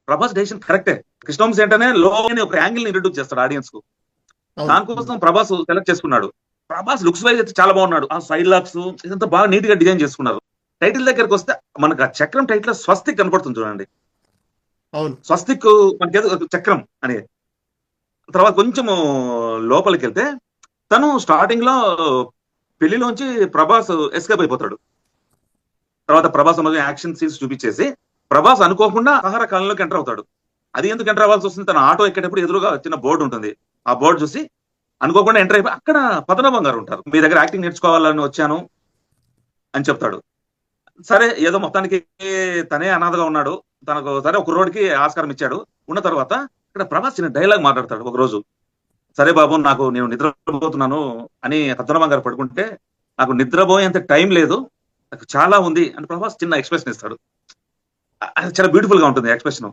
Prabhas decision కరెక్టే. కృష్ణవంశీ అంటేనే లో అని ఒక యాంగిల్ ని ఇంట్రడ్యూస్ చేస్తాడు ఆడియన్స్ కు. అవును. దానికోసం ప్రభాస్ సెలెక్ట్ చేసుకున్నాడు. ప్రభాస్ లుక్స్ వైజ్ అయితే చాలా బాగున్నాడు. ఆ సైడ్ లాక్స్ ఇదంతా బాగా నీట్ గా డిజైన్ చేసుకున్నారు. టైటిల్ దగ్గరకు వస్తే మనకు ఆ చక్రం టైటిల్ లో స్వస్తిక్ కనపడుతుంది చూడండి. అవును. స్వస్తిక్ మనకేదో ఒక చక్రం అని. తర్వాత కొంచెం లోపలికి వెళ్తే తను స్టార్టింగ్ లో పెళ్లిలోంచి ప్రభాస్ ఎస్కేప్ అయిపోతాడు. తర్వాత ప్రభాస్ మధ్య యాక్షన్ సీన్స్ చూపించేసి ప్రభాస్ అనుకోకుండా ఆహార కాలంలోకి ఎంటర్ అవుతాడు. అది ఎందుకు ఎంటర్ అవ్వాల్సి వస్తుంది? తన ఆటో ఎక్కేటప్పుడు ఎదురుగా చిన్న బోర్డు ఉంటుంది. ఆ బోర్డు చూసి అనుకోకుండా ఎంటర్ అయిపోయి అక్కడ పద్మనాభం గారు ఉంటారు. మీ దగ్గర యాక్టింగ్ నేర్చుకోవాలని వచ్చాను అని చెప్తాడు. సరే ఏదో మొత్తానికి తనే అనాథగా ఉన్నాడు. తనకు సరే ఒక రోడ్కి ఆస్కారం ఇచ్చాడు. ఉన్న తర్వాత ఇక్కడ ప్రభాస్ చిన్న డైలాగ్ మాట్లాడతాడు ఒక రోజు. సరే బాబు నేను నిద్రపోతున్నాను అని పద్మనాభం గారు పడుకుంటే, నాకు నిద్రపోయేంత టైం లేదు, నాకు చాలా ఉంది అని ప్రభాస్ చిన్న ఎక్స్ప్రెషన్ ఇస్తాడు. అది చాలా బ్యూటిఫుల్ గా ఉంటుంది ఎక్స్ప్రెషన్.